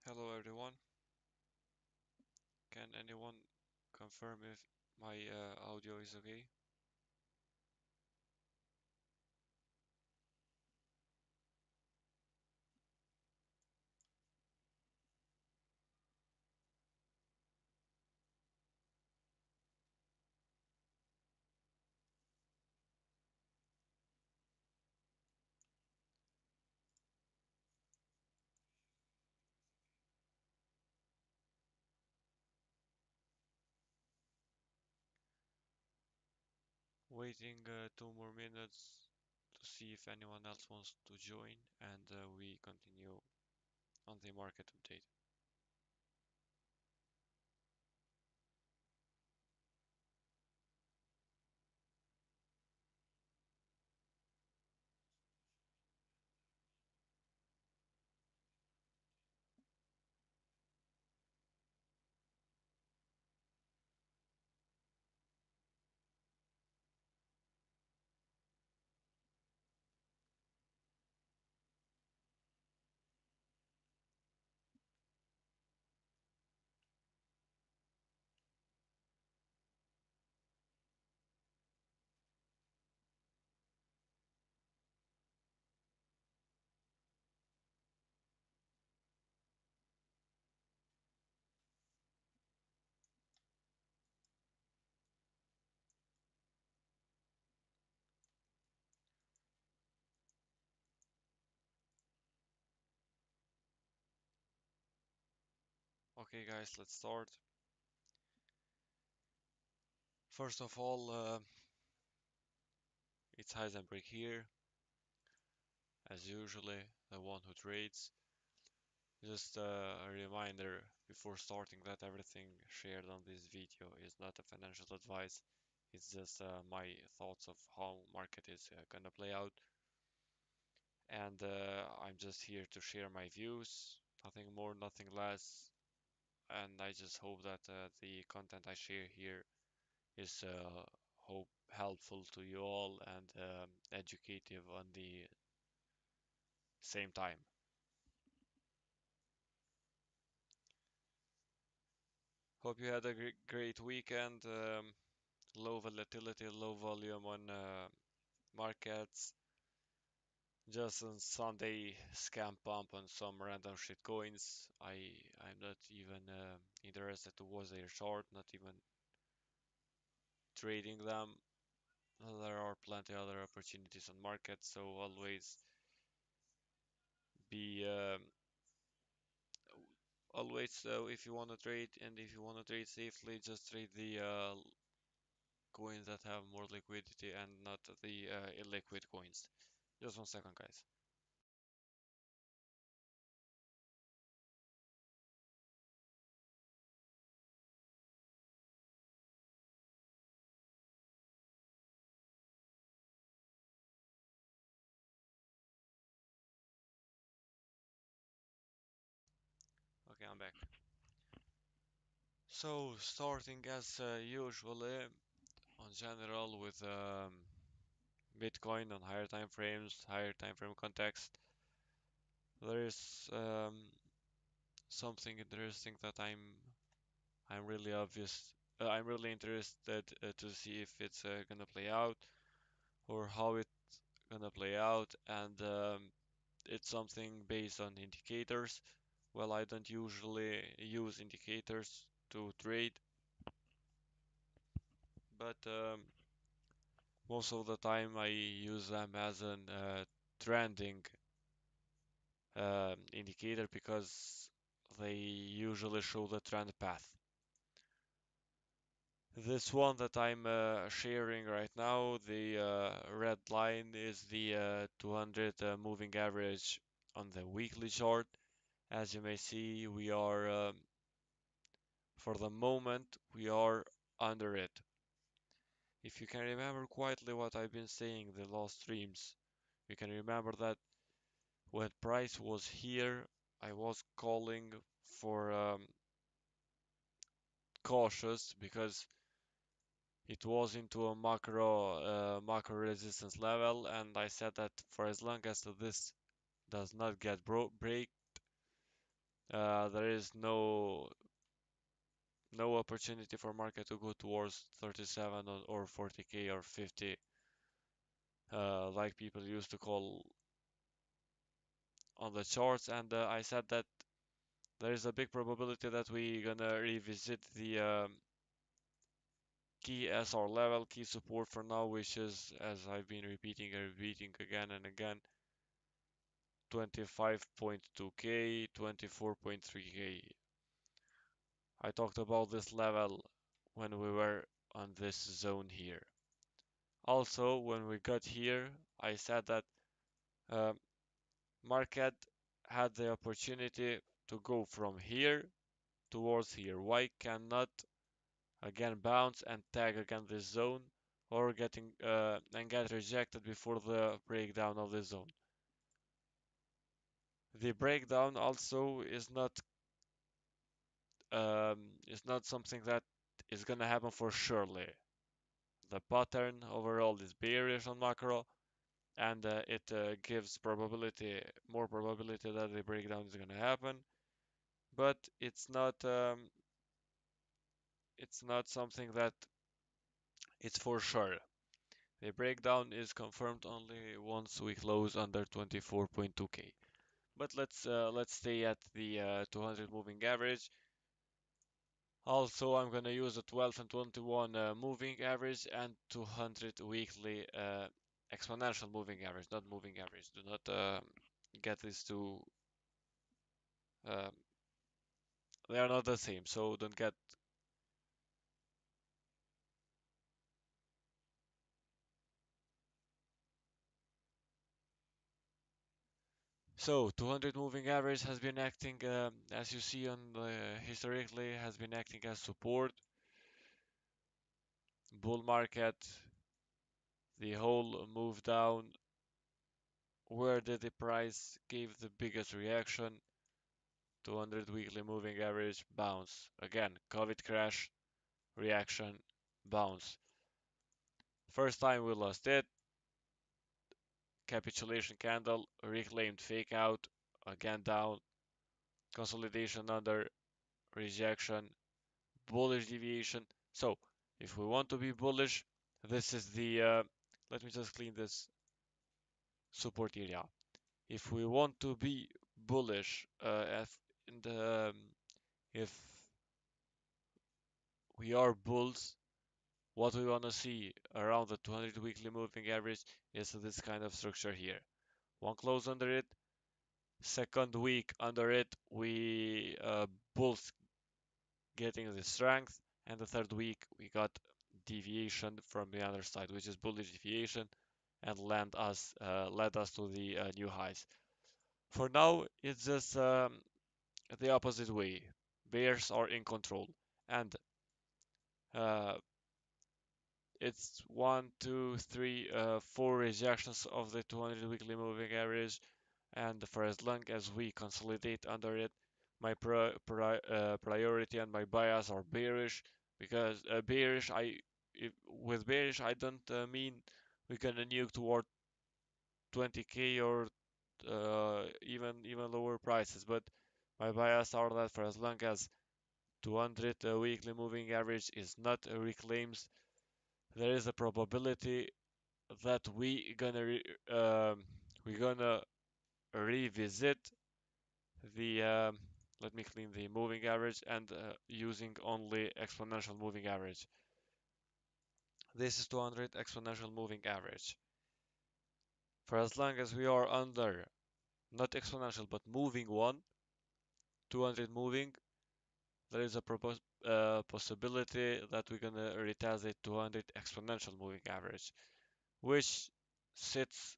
Hello everyone. Can anyone confirm if my audio is okay? Waiting 2 more minutes to see if anyone else wants to join and we continue on the market update. Okay guys, let's start. First of all, it's Heisenberg here, as usually, the one who trades. Just a reminder before starting that everything shared on this video is not a financial advice. It's just my thoughts of how market is gonna play out, and I'm just here to share my views, nothing more, nothing less. And I just hope that the content I share here is hope helpful to you all and educative on the same time. Hope you had a great weekend. Low volatility, low volume on markets. Just on Sunday, scam pump on some random shit coins. I'm not even interested towards their short, not even trading them. There are plenty other opportunities on market, so be always if you want to trade and if you want to trade safely, just trade the coins that have more liquidity and not the illiquid coins. Just 1 second, guys. Okay, I'm back. So starting as usually on general with Bitcoin on higher time frames, higher time frame context. There is something interesting that I'm really obvious. I'm really interested to see if it's gonna play out or how it's gonna play out, and it's something based on indicators. Well, I don't usually use indicators to trade, but most of the time I use them as an trending indicator because they usually show the trend path. This one that I'm sharing right now, the red line is the 200 moving average on the weekly chart. As you may see, we are, for the moment, we are under it. If you can remember quietly what I've been saying the last streams, you can remember that when price was here, I was calling for cautious because it was into a macro resistance level, and I said that for as long as this does not get break, There is no opportunity for market to go towards 37 or 40k or 50, like people used to call on the charts. And I said that there is a big probability that we gonna revisit the key SR level, key support for now, which is, as I've been repeating and repeating again and again, 25.2k, 24.3k. I talked about this level when we were on this zone here. Also, when we got here, I said that uh, market had the opportunity to go from here towards here. Why cannot again bounce and tag again this zone, or get rejected before the breakdown of the zone? The breakdown also is not something that is gonna happen for surely. The pattern overall is bearish on macro, and it gives more probability that the breakdown is gonna happen. But it's not something that it's for sure. The breakdown is confirmed only once we close under 24.2k. But let's stay at the 200 moving average. Also, I'm gonna use a 12 and 21 moving average and 200 weekly exponential moving average, not moving average. Do not get these two. Um, they are not the same, so don't get. So 200 moving average has been acting, as you see on the historically, has been acting as support. Bull market, the whole move down. Where did the price give the biggest reaction? 200 weekly moving average bounce. Again, COVID crash, reaction, bounce. First time we lost it. Capitulation candle, reclaimed fake out, again down. Consolidation under, rejection, bullish deviation. So, if we want to be bullish, this is the, let me just clean this support area. If we want to be bullish, if we are bulls, what we want to see around the 200 weekly moving average is this kind of structure here. One close under it, second week under it, we bulls getting the strength, and the third week we got deviation from the other side, which is bullish deviation, and led us to the new highs. For now, it's just the opposite way. Bears are in control, and uh, it's one, two, three, four rejections of the 200 weekly moving average, and for as long as we consolidate under it, my priority and my bias are bearish, because with bearish I don't mean we're gonna nuke toward 20k or even lower prices, but my bias are that for as long as 200 weekly moving average is not reclaims, there is a probability that we gonna revisit the let me clean the moving average and using only exponential moving average. This is 200 exponential moving average. For as long as we are under not exponential but moving one, 200 moving, there is a possibility that we're gonna retest a 200 exponential moving average, which sits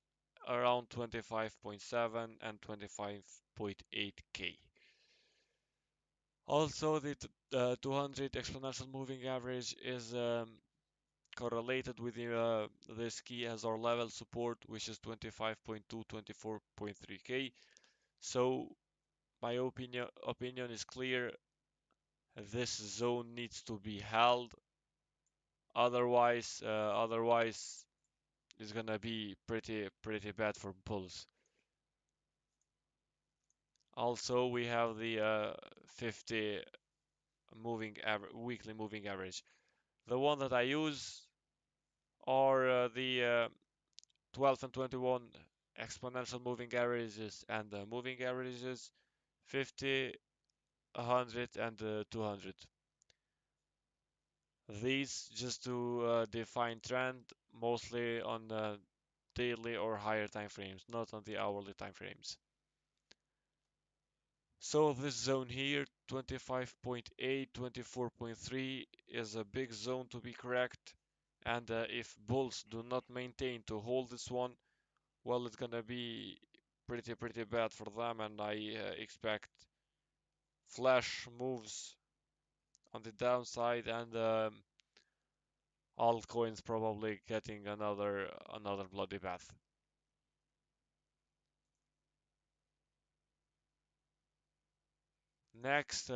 around 25.7 and 25.8k. Also, the 200 exponential moving average is correlated with this key as our level support, which is 25.2, 24.3k. So my opinion is clear. This zone needs to be held. Otherwise, it's gonna be pretty bad for bulls. Also, we have the 50 weekly moving average. The one that I use are the 12 and 21 exponential moving averages and moving averages 50, 100, and 200. These just to define trend mostly on daily or higher time frames, not on the hourly time frames. So this zone here, 25.8, 24.3 is a big zone to be correct. And if bulls do not maintain to hold this one, well, it's gonna be pretty bad for them, and I expect flash moves on the downside and altcoins probably getting another bloody bath. Next,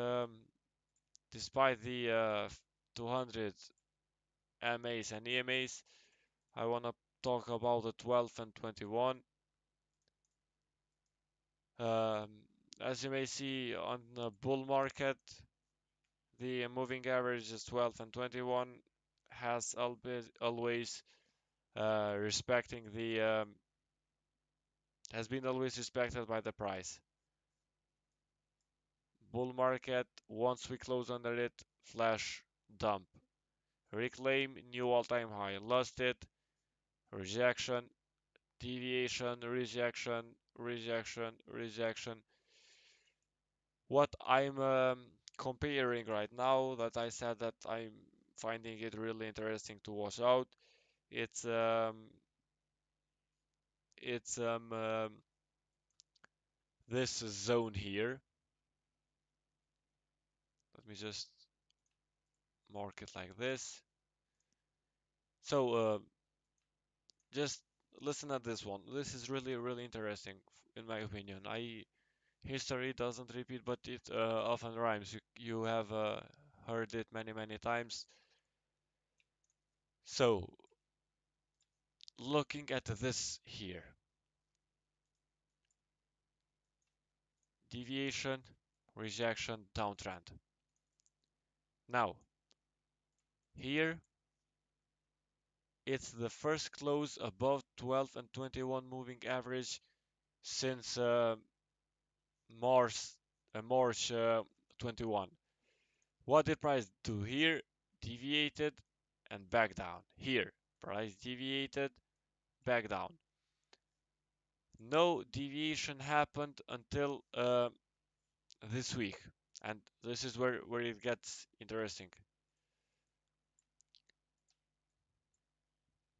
despite the 200 MAs and EMAs, I wanna talk about the 12 and 21. Um, as you may see on the bull market, the moving average is 12 and 21 has always respecting the has been always respected by the price. Bull market, once we close under it, flash dump. Reclaim new all-time high. Lost it, rejection, deviation, rejection, rejection, rejection. What I'm comparing right now that I said that I'm finding it really interesting to watch out. It's um, it's this zone here. Let me just mark it like this. So just listen at this one. This is really interesting in my opinion. I History doesn't repeat, but it often rhymes. You have heard it many times. So looking at this here, deviation, rejection, downtrend. Now here it's the first close above 12 and 21 moving average since March March 21. What did price do here? Deviated and back down. Here, price deviated, back down. No deviation happened until this week, and this is where it gets interesting.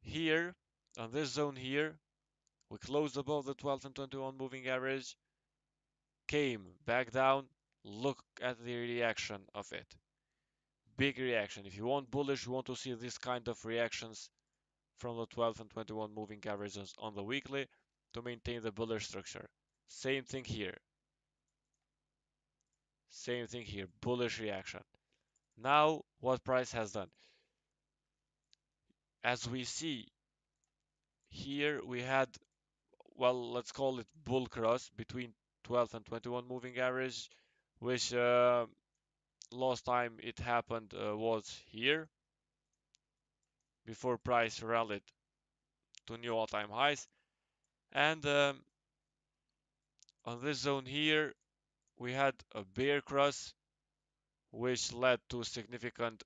Here, on this zone here, we closed above the 12 and 21 moving average, came back down. Look at the reaction of it. Big reaction. If you want bullish, you want to see this kind of reactions from the 12 and 21 moving averages on the weekly to maintain the bullish structure. Same thing here. Same thing here. Bullish reaction. Now, what price has done? As we see here, we had, well, let's call it bull cross between 12 and 21 moving average, which last time it happened was here before price rallied to new all-time highs. And on this zone here, we had a bear cross, which led to significant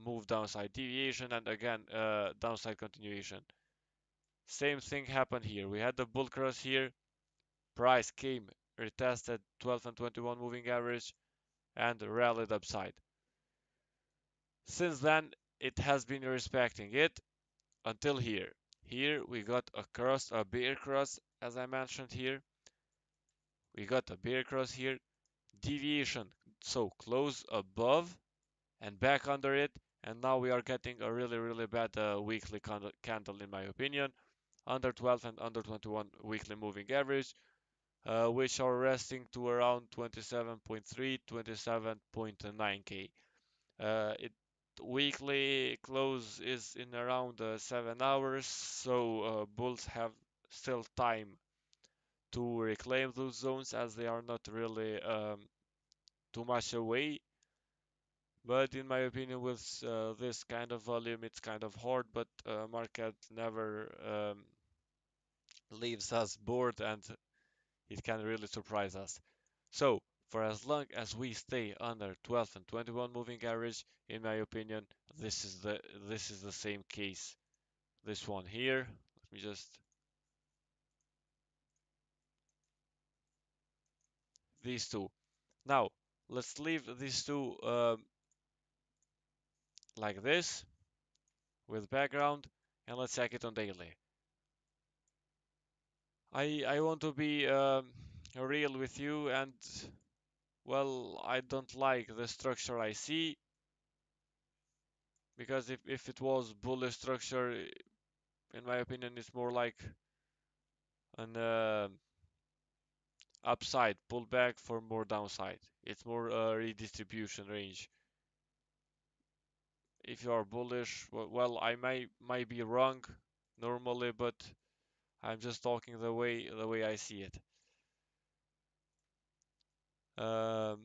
move downside deviation and again downside continuation. Same thing happened here. We had the bull cross here. Price came, retested 12 and 21 moving average and rallied upside. Since then, it has been respecting it until here. Here we got a bear cross, as I mentioned here. We got a bear cross here. Deviation, so close above and back under it. And now we are getting a really bad weekly candle in my opinion. Under 12 and under 21 weekly moving average, which are resting to around 27.3, 27.9k. It weekly close is in around 7 hours, so bulls have still time to reclaim those zones as they are not really too much away. But in my opinion, with this kind of volume, it's kind of hard, but market never leaves us bored and it can really surprise us. So, for as long as we stay under 12 and 21 moving average, in my opinion, this is the same case. This one here, let me just these two. Now, let's leave these two like this with background and let's check it on daily. I want to be real with you and well, I don't like the structure I see because if it was bullish structure, in my opinion, it's more like an upside pullback for more downside. It's more redistribution range. If you are bullish, well, I might be wrong normally, but I'm just talking the way I see it. Um,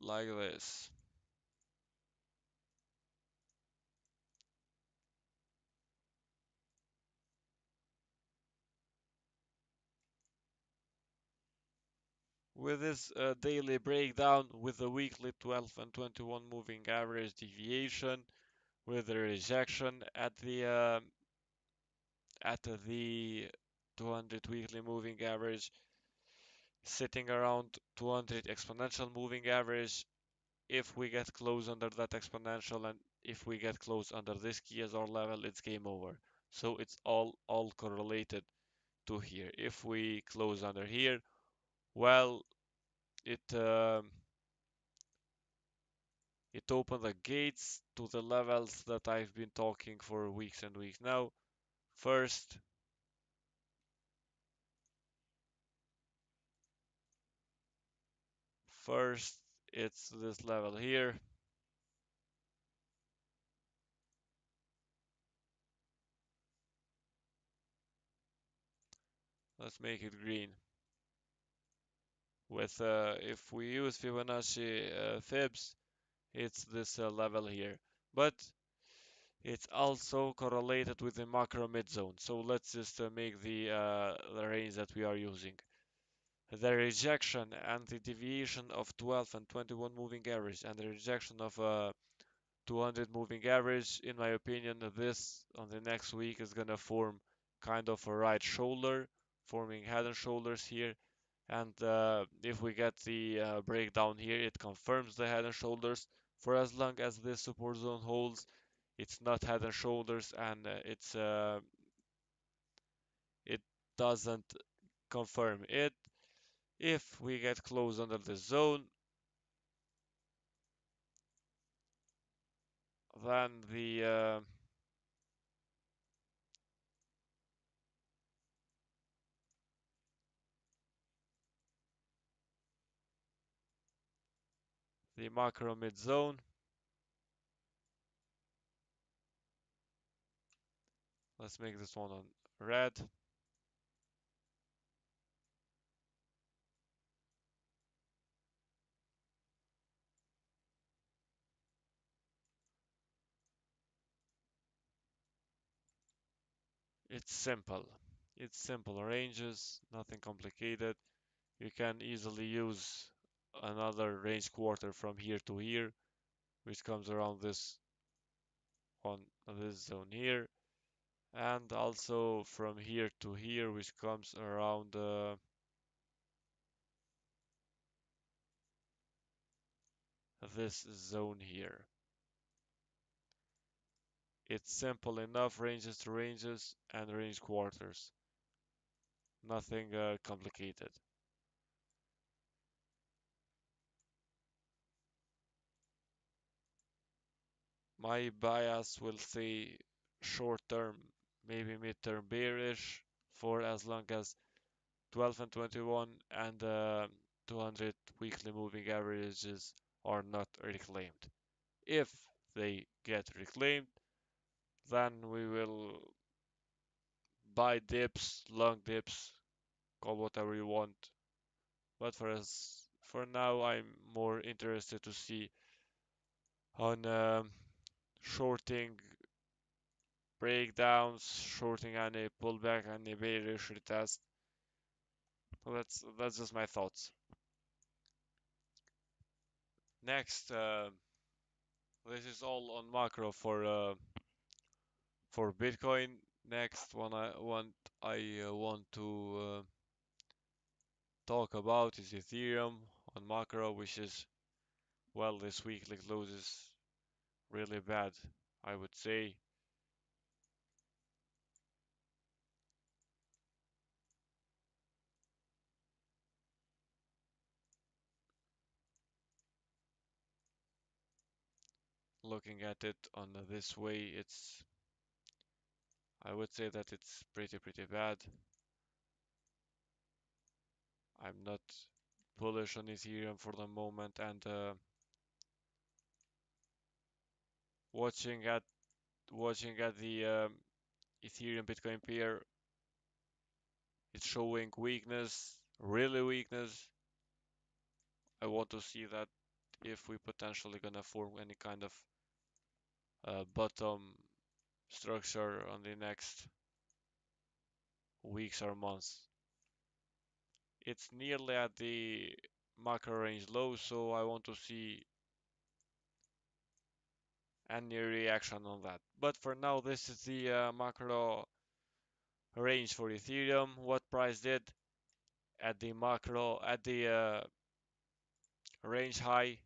like this. With this daily breakdown, with the weekly 12 and 21 moving average deviation, with the rejection at the 200 weekly moving average, sitting around 200 exponential moving average. If we get close under that exponential and if we get close under this key as our level, it's game over. So it's all correlated to here. If we close under here, well, it it opened the gates to the levels that I've been talking for weeks and weeks now. First, first it's this level here. Let's make it green. With if we use Fibonacci fibs, it's this level here. But it's also correlated with the macro mid zone. So let's just make the range that we are using. The rejection and the deviation of 12 and 21 moving average and the rejection of 200 moving average, in my opinion, this on the next week is gonna form kind of a right shoulder, forming head and shoulders here. And if we get the breakdown here, it confirms the head and shoulders. For as long as this support zone holds, it's not head and shoulders, and it doesn't confirm it. If we get close under the zone, then the macro mid zone. Let's make this one on red. It's simple. It's simple ranges, nothing complicated. You can easily use another range quarter from here to here, which comes around this on this zone here, and also from here to here, which comes around this zone here. It's simple enough, ranges to ranges and range quarters. Nothing complicated. My bias will say short term, maybe mid-term bearish for as long as 12 and 21 and 200 weekly moving averages are not reclaimed. If they get reclaimed, then we will buy dips, long dips, call whatever you want. But for now, I'm more interested to see on shorting breakdowns, shorting any pullback, any bearish retest. So that's just my thoughts. Next, this is all on macro for Bitcoin. Next one I want to talk about is Ethereum on macro, which is, well, this weekly close is really bad, I would say. Looking at it on this way, I would say that it's pretty bad. I'm not bullish on Ethereum for the moment, and watching at the Ethereum Bitcoin pair, it's showing weakness, really weakness. I want to see that if we potentially gonna form any kind of bottom structure on the next weeks or months. It's nearly at the macro range low, so I want to see any reaction on that. But for now, this is the macro range for Ethereum. What price did at the range high,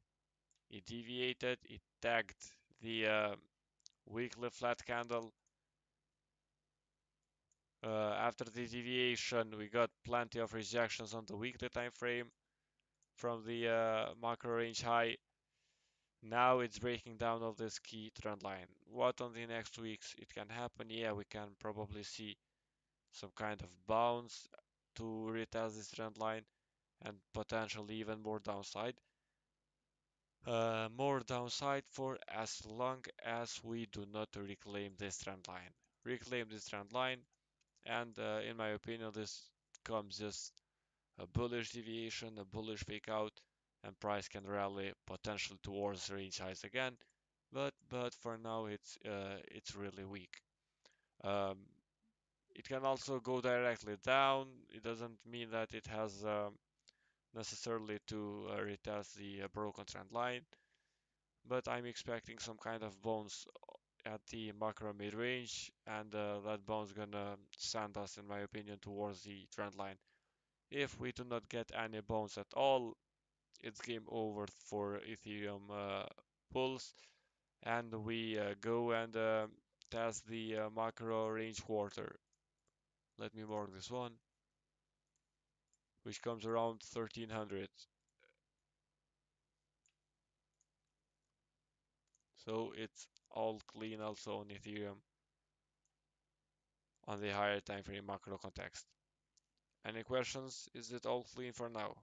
it deviated, it tagged the weekly flat candle. After the deviation, we got plenty of rejections on the weekly time frame from the macro range high. Now it's breaking down of this key trend line. What on the next weeks it can happen? Yeah, we can probably see some kind of bounce to retest this trend line and potentially even more downside. More downside for as long as we do not reclaim this trend line. Reclaim this trend line, and in my opinion, this comes just a bullish deviation, a bullish fake out, and price can rally potentially towards range highs again. But for now, it's really weak. Um, it can also go directly down. It doesn't mean that it has necessarily to retest the broken trend line, but I'm expecting some kind of bounce at the macro mid-range, and that bounce gonna send us, in my opinion, towards the trend line. If we do not get any bounce at all, it's game over for Ethereum bulls, and we go and test the macro range quarter. Let me mark this one, which comes around 1300. So it's all clean also on Ethereum on the higher time frame macro context. Any questions? Is it all clean for now?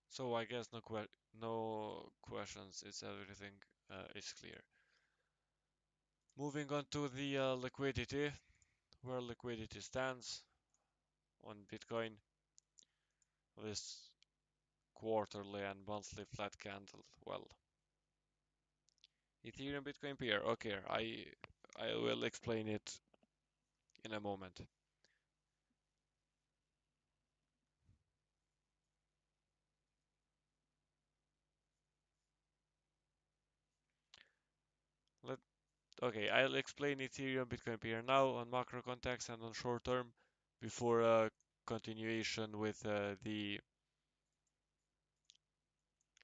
So I guess no questions. It's everything is clear. Moving on to the liquidity, where liquidity stands on Bitcoin. This quarterly and monthly flat candle. Well, Ethereum Bitcoin pair. Okay, I will explain it in a moment. Let Okay, I'll explain Ethereum Bitcoin pair now on macro context and on short term before continuation with the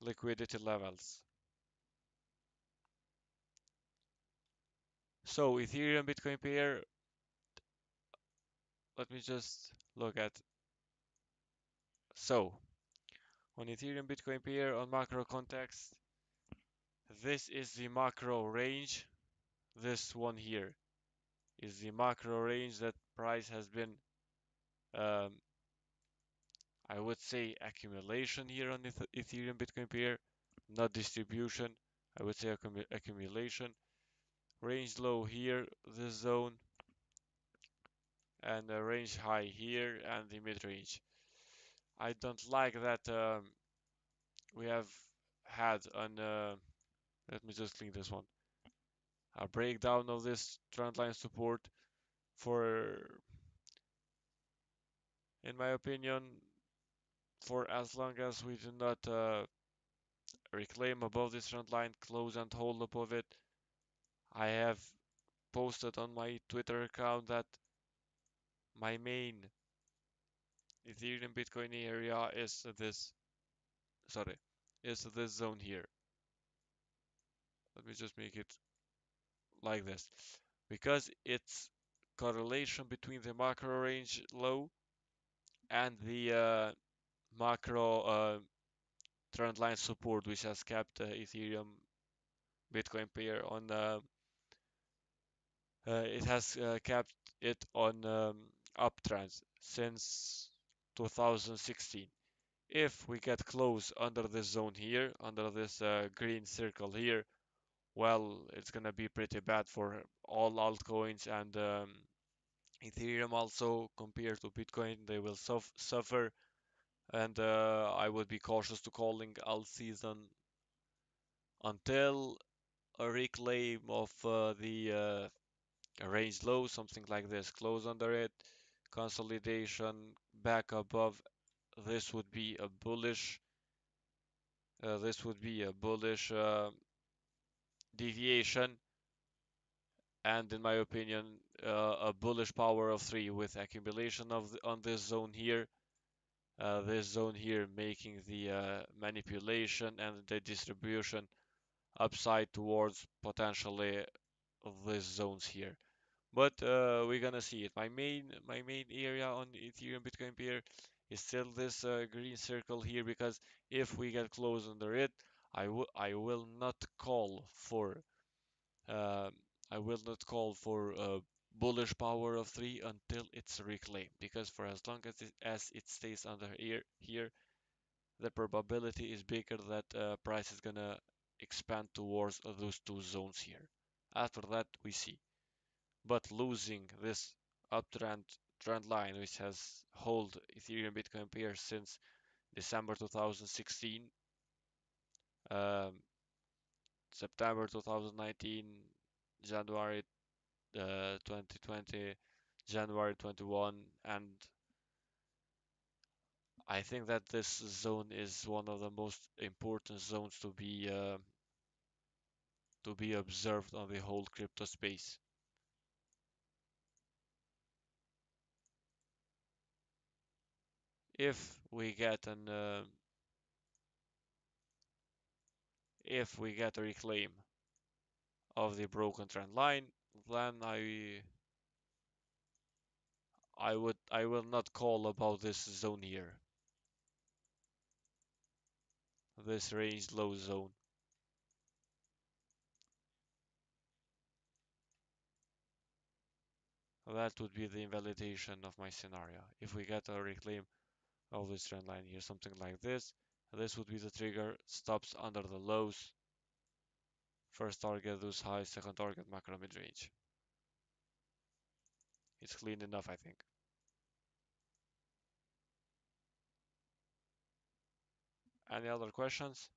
liquidity levels. So Ethereum Bitcoin pair, let me just look at. So on Ethereum Bitcoin pair on macro context, this is the macro range. This one here is the macro range that price has been, um, I would say, accumulation here on Ethereum Bitcoin pair, not distribution. I would say accumulation. Range low here, this zone, and a range high here, and the mid range. I don't like that we have had an. Let me just clean this one. A breakdown of this trend line support for, in my opinion, for as long as we do not reclaim above this trend line, close and hold above it. I have posted on my Twitter account that my main Ethereum Bitcoin area is this, sorry, is this zone here. Let me just make it like this, because it's correlation between the macro range low and the macro trend line support, which has kept Ethereum Bitcoin pair on it has kept it on uptrends since 2016. If we get close under this zone here, under this green circle here, well, it's gonna be pretty bad for all altcoins, and Ethereum also, compared to Bitcoin, they will suffer, and I would be cautious to calling alt season until a reclaim of the range low, something like this, close under it, consolidation back above. This would be a bullish. This would be a bullish deviation, and in my opinion, a bullish power of 3 with accumulation on this zone here. This zone here making the manipulation and the distribution upside towards potentially these zones here. But we're gonna see it. My main area on Ethereum Bitcoin pair is still this green circle here, because if we get close under it, I will not call for uh, I will not call for a bullish power of 3 until it's reclaimed, because for as long as it stays under here, the probability is bigger that price is gonna expand towards those two zones here. After that, we see. But losing this uptrend trend line, which has held Ethereum Bitcoin pair since December 2016, um, September 2019, January 2020, January 21, and I think that this zone is one of the most important zones to be observed on the whole crypto space. If we get an if we get a reclaim of the broken trend line, then I will not call about this zone here, this range low zone. That would be the invalidation of my scenario. If we get a reclaim of this trend line here, something like this would be the trigger. Stops under the lows. First target those highs, second target macro mid range. It's clean enough, I think. Any other questions?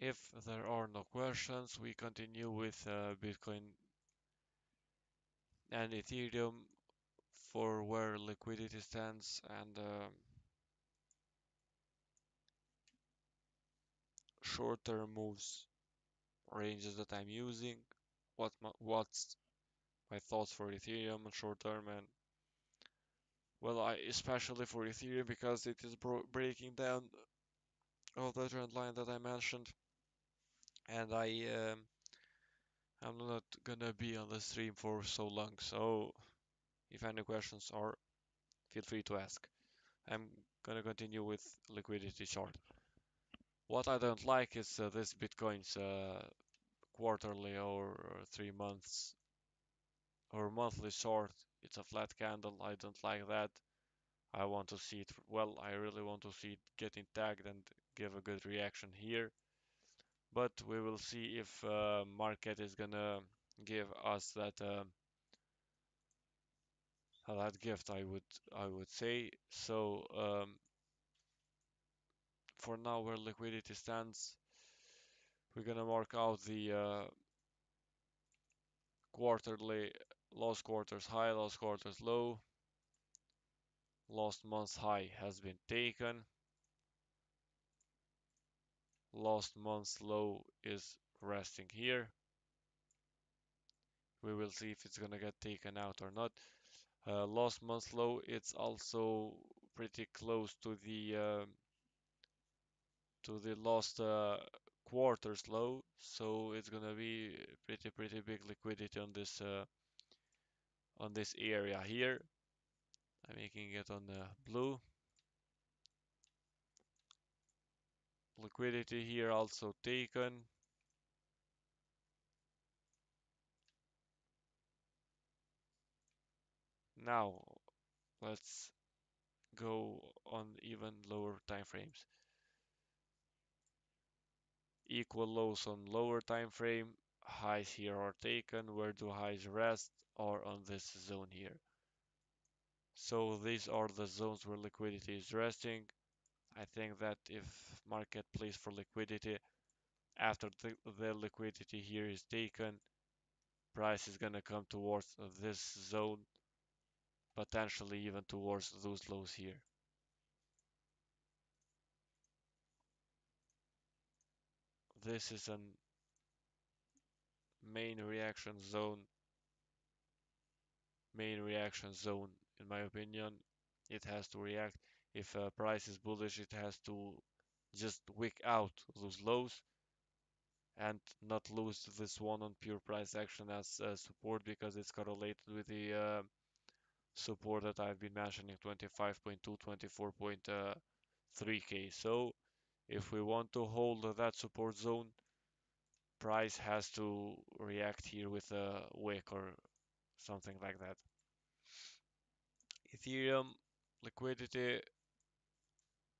If there are no questions, we continue with Bitcoin and Ethereum for where liquidity stands and short-term moves, ranges that I'm using, what's my thoughts for Ethereum and short-term, and well, I especially for Ethereum because it is breaking down all the trend line that I mentioned, and I'm not gonna be on the stream for so long, so if any questions are, feel free to ask. I'm gonna continue with liquidity chart. What I don't like is this Bitcoin's quarterly or 3 months or monthly short. It's a flat candle. I don't like that. I want to see it, well, I really want to see it getting tagged and give a good reaction here. But we will see if market is gonna give us that gift, I would say. So for now, where liquidity stands, we're gonna mark out the quarterly last quarter's high, last quarter's low. Last month's high has been taken. Last month's low is resting here. We will see if it's gonna get taken out or not. Last month's low, it's also pretty close to the last quarter's low, so it's gonna be pretty big liquidity on this area here. I'm making it on the blue. Liquidity here also taken. Now let's go on even lower time frames. Equal lows on lower time frame. Highs here are taken. Where do highs rest? Are on this zone here. So these are the zones where liquidity is resting. I think that if market plays for liquidity, after the liquidity here is taken, price is gonna come towards this zone, potentially even towards those lows here. This is a main reaction zone, in my opinion. It has to react. If price is bullish, it has to just wick out those lows and not lose this one on pure price action as support, because it's correlated with the support that I've been mentioning, 25.2, 24.3k. So if we want to hold that support zone, price has to react here with a wick or something like that. Ethereum liquidity.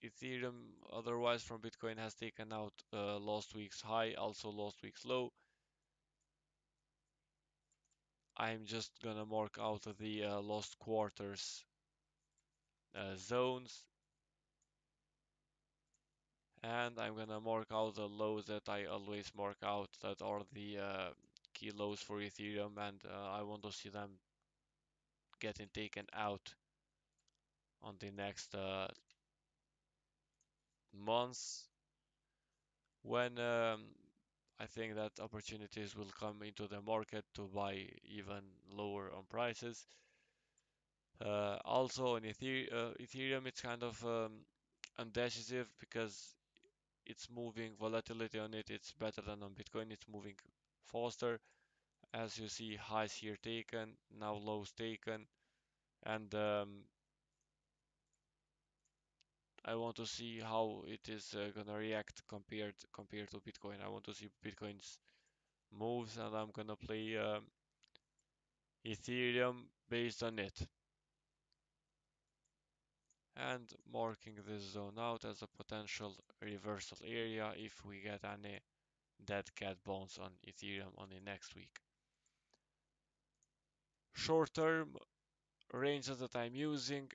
Ethereum, otherwise from Bitcoin, has taken out last week's high, also last week's low. I'm just gonna mark out the last quarter's zones, and I'm gonna mark out the lows that I always mark out, that are the key lows for Ethereum, and I want to see them getting taken out on the next months, when I think that opportunities will come into the market to buy even lower on prices. Also on Ethereum, it's kind of undecisive because it's moving, volatility on it's better than on Bitcoin. It's moving faster. As you see, highs here taken, now lows taken, and I want to see how it is gonna react compared to Bitcoin. I want to see Bitcoin's moves, and I'm gonna play Ethereum based on it, and marking this zone out as a potential reversal area if we get any dead cat bounce on Ethereum on the next week. Short term ranges that I'm using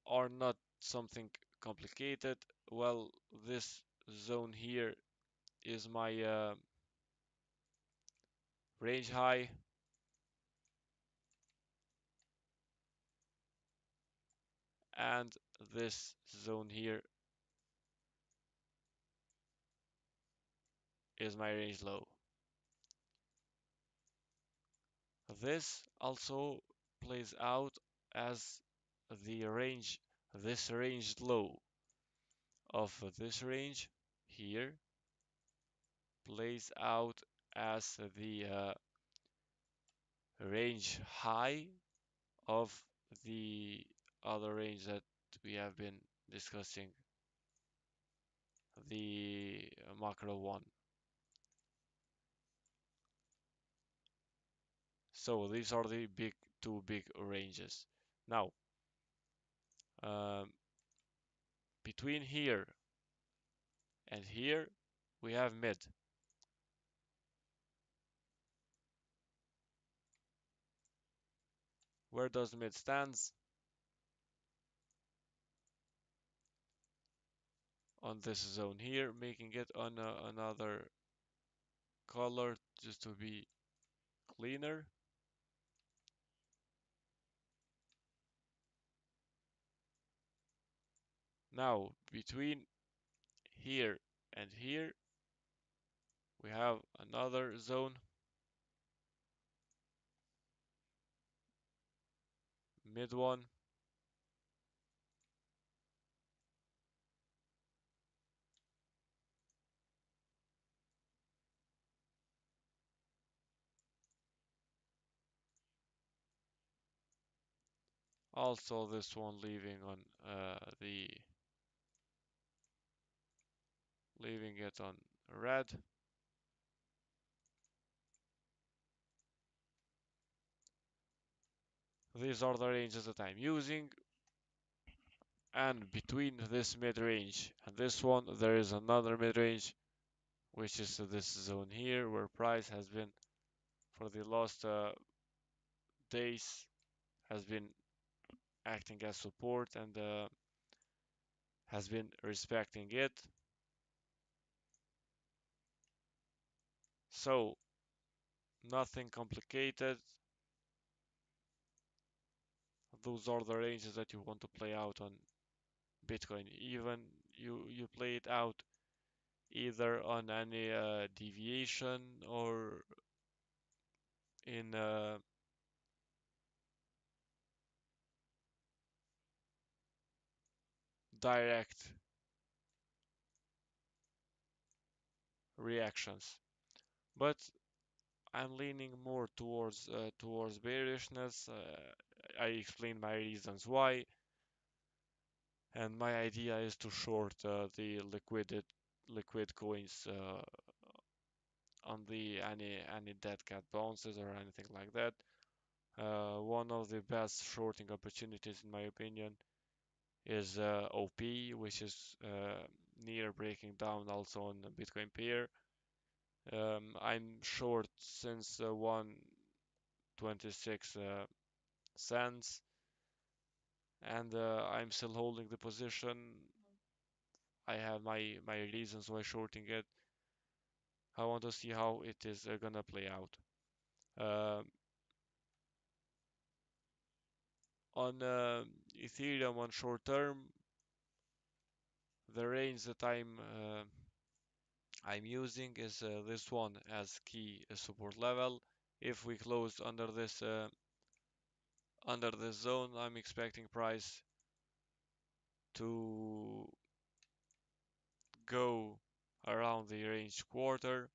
are not something complicated. Well, this zone here is my range high, and this zone here is my range low. This also plays out as the range, this range low of this range here plays out as the range high of the other range that we have been discussing, the macro one. So these are the two big ranges. Now, um, between here and here, we have mid. Where does mid stands? On this zone here, making it on another color just to be cleaner. Now, between here and here, we have another zone, mid one. Also, this one leaving on the leaving it on red. These are the ranges that I'm using, and between this mid-range and this one, there is another mid-range, which is this zone here, where price has been for the last days has been acting as support and has been respecting it. So nothing complicated. Those are the ranges that you want to play out on Bitcoin. Even you play it out either on any deviation or in direct reactions. But I'm leaning more towards bearishness. I explained my reasons why, and my idea is to short the liquid coins on the any dead cat bounces or anything like that. One of the best shorting opportunities, in my opinion, is OP, which is near breaking down also on the Bitcoin pair. I'm short since 126 cents, and I'm still holding the position. I have my reasons why shorting it. I want to see how it is gonna play out. Um, on Ethereum on short term, the range that I'm using is this one as key support level. If we close under this zone, I'm expecting price to go around the range quarter.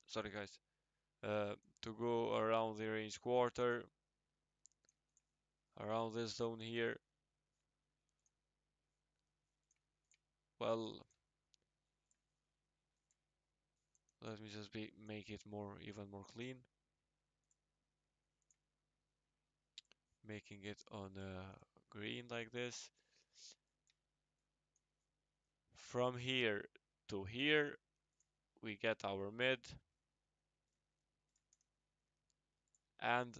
Sorry guys, to go around the range quarter, around this zone here. Well, let me just make it even more clean, making it on green like this. From here to here, we get our mid, and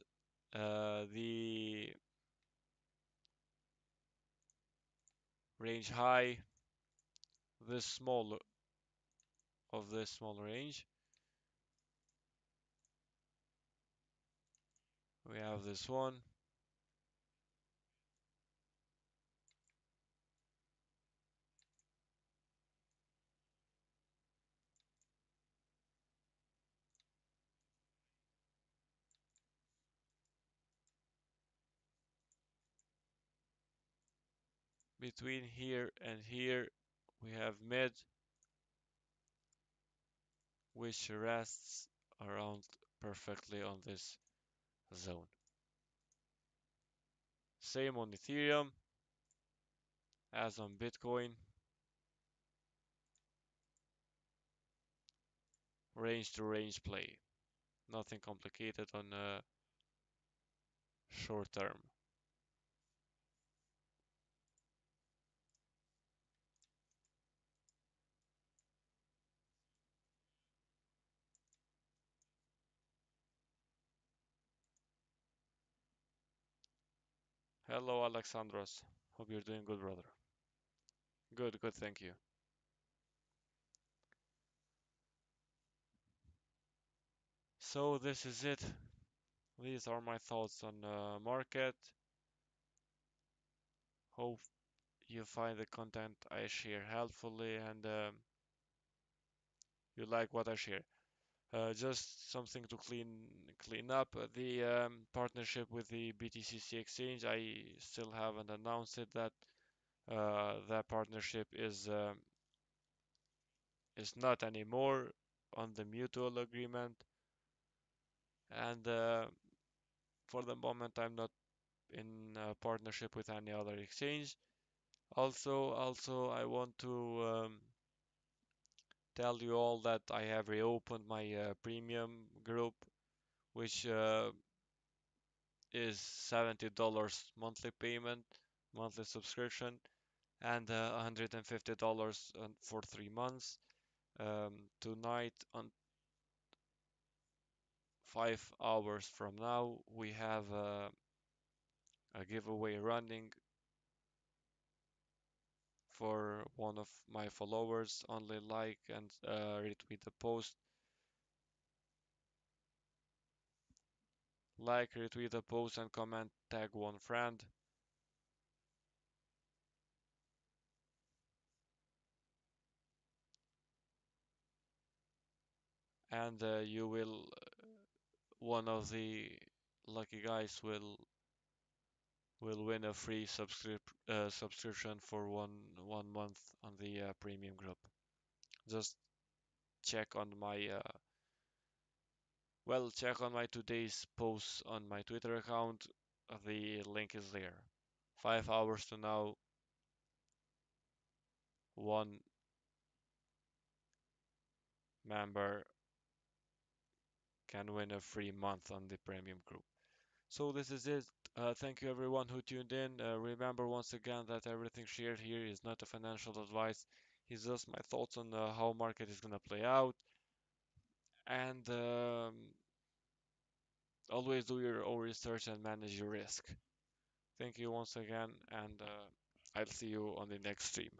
the range high, this small of this small range. We have this one. Between here and here, we have mid, which rests around perfectly on this zone. Same on Ethereum as on Bitcoin. Range to range play. Nothing complicated on short term. Hello, Alexandros. Hope you're doing good, brother. Good, good, thank you. So this is it. These are my thoughts on market. Hope you find the content I share helpfully and you like what I share. Just something to clean up the partnership with the BTC exchange. I still haven't announced it that that partnership is not anymore on the mutual agreement, and for the moment I'm not in a partnership with any other exchange. Also, I want to tell you all that I have reopened my premium group, which is $70 monthly payment, monthly subscription, and $150 for 3 months. Tonight, on 5 hours from now, we have a giveaway running for one of my followers. Only like and retweet the post. Like, retweet the post, and comment tag one friend. And you will, one of the lucky guys will win a free subscription for one month on the premium group. Just check on my check on my today's post on my Twitter account. The link is there. 5 hours to now, one member can win a free month on the premium group. So this is it. Thank you everyone who tuned in. Remember once again that everything shared here is not a financial advice. It's just my thoughts on how market is gonna play out. And always do your own research and manage your risk. Thank you once again, and I'll see you on the next stream.